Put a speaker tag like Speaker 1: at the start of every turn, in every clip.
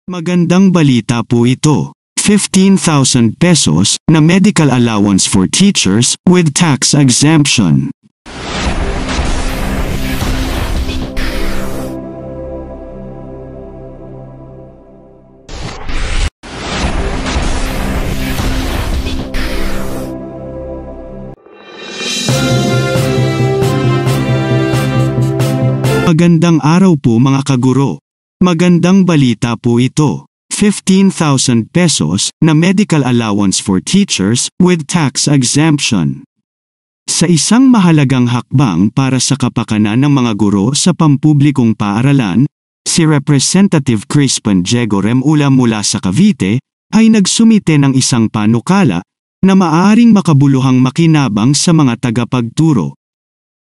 Speaker 1: Magandang balita po ito. 15,000 pesos na medical allowance for teachers with tax exemption. Magandang araw po mga kaguro. Magandang balita po ito. 15,000 pesos na medical allowance for teachers with tax exemption. Sa isang mahalagang hakbang para sa kapakanan ng mga guro sa pampublikong paaralan, si Representative Crispin Diego Remulla mula sa Cavite ay nagsumite ng isang panukala na maaaring makabuluhang makinabang sa mga tagapagturo.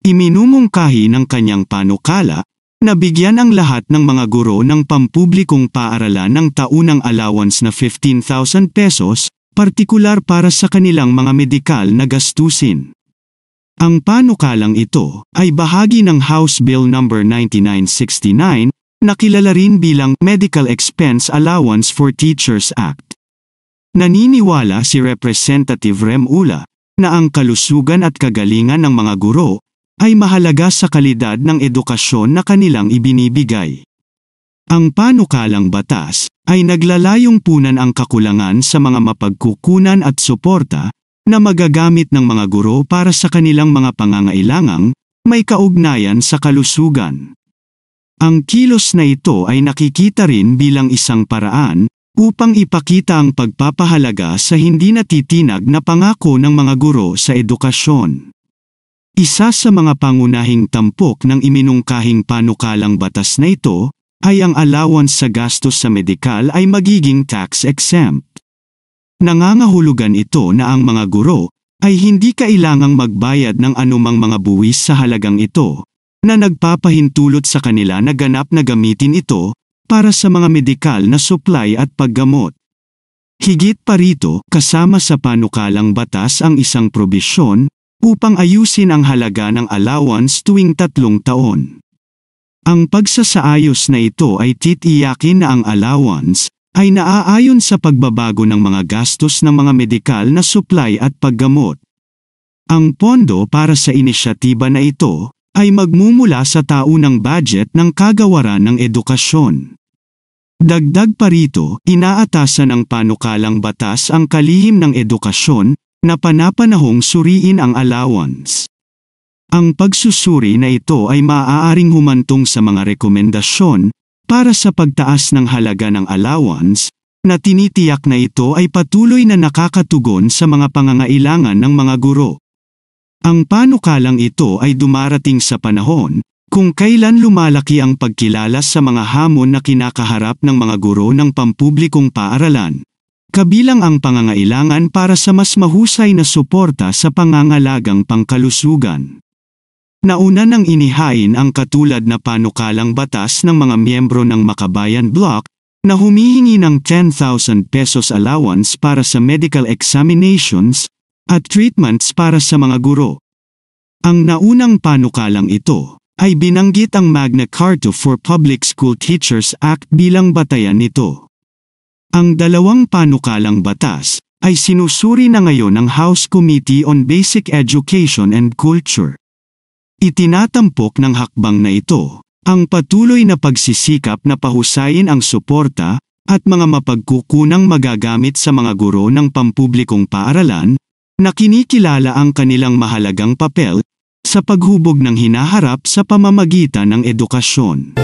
Speaker 1: Iminumungkahi ng kanyang panukala na bigyan ang lahat ng mga guro ng pampublikong paaralan ng taunang allowance na 15,000 pesos, partikular para sa kanilang mga medikal na gastusin. Ang panukalang ito ay bahagi ng House Bill No. 9969 na kilala rin bilang Medical Expense Allowance for Teachers Act. Naniniwala si Representative Remulla na ang kalusugan at kagalingan ng mga guro ay mahalaga sa kalidad ng edukasyon na kanilang ibinibigay. Ang panukalang batas ay naglalayong punan ang kakulangan sa mga mapagkukunan at suporta na magagamit ng mga guro para sa kanilang mga pangangailangang may kaugnayan sa kalusugan. Ang kilos na ito ay nakikita rin bilang isang paraan upang ipakita ang pagpapahalaga sa hindi natitinag na pangako ng mga guro sa edukasyon. Isa sa mga pangunahing tampok ng iminungkahing panukalang batas na ito ay ang allowance sa gastos sa medikal ay magiging tax-exempt. Nangangahulugan ito na ang mga guro ay hindi kailangang magbayad ng anumang mga buwis sa halagang ito, na nagpapahintulot sa kanila na ganap na gamitin ito para sa mga medikal na supply at paggamot. Higit pa rito, kasama sa panukalang batas ang isang probisyon upang ayusin ang halaga ng allowance tuwing 3 taon. Ang pagsasaayos na ito ay titiyakin na ang allowance ay naaayon sa pagbabago ng mga gastos ng mga medikal na supply at paggamot. Ang pondo para sa inisyatiba na ito ay magmumula sa taunang budget ng Kagawaran ng Edukasyon. Dagdag pa rito, inaatasan ng panukalang batas ang kalihim ng edukasyon na panapanahong suriin ang allowance. Ang pagsusuri na ito ay maaaring humantong sa mga rekomendasyon para sa pagtaas ng halaga ng allowance, na tinitiyak na ito ay patuloy na nakakatugon sa mga pangangailangan ng mga guro. Ang panukalang ito ay dumarating sa panahon kung kailan lumalaki ang pagkilala sa mga hamon na kinakaharap ng mga guro ng pampublikong paaralan, kabilang ang pangangailangan para sa mas mahusay na suporta sa pangangalagang pangkalusugan. Nauna nang inihain ang katulad na panukalang batas ng mga miyembro ng Makabayan Bloc na humihingi ng 10,000 pesos allowance para sa medical examinations at treatments para sa mga guro. Ang naunang panukalang ito ay binanggit ang Magna Carta for Public School Teachers Act bilang batayan nito. Ang dalawang panukalang batas ay sinusuri na ngayon ng House Committee on Basic Education and Culture. Itinatampok ng hakbang na ito ang patuloy na pagsisikap na pahusayin ang suporta at mga mapagkukunang magagamit sa mga guro ng pampublikong paaralan na kinikilala ang kanilang mahalagang papel sa paghubog ng hinaharap sa pamamagitan ng edukasyon.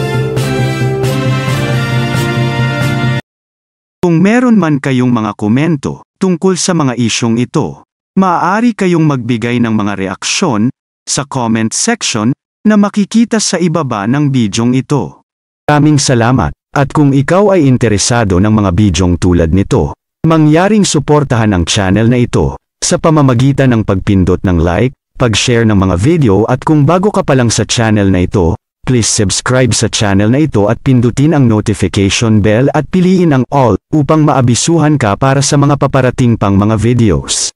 Speaker 1: Kung meron man kayong mga komento tungkol sa mga isyong ito, maaari kayong magbigay ng mga reaksyon sa comment section na makikita sa ibaba ng bidyong ito. Maraming salamat, at kung ikaw ay interesado ng mga bidyong tulad nito, mangyaring suportahan ang channel na ito sa pamamagitan ng pagpindot ng like, pag-share ng mga video, at kung bago ka pa lang sa channel na ito, please subscribe sa channel na ito at pindutin ang notification bell at piliin ang all upang maabisuhan ka para sa mga paparating pang mga videos.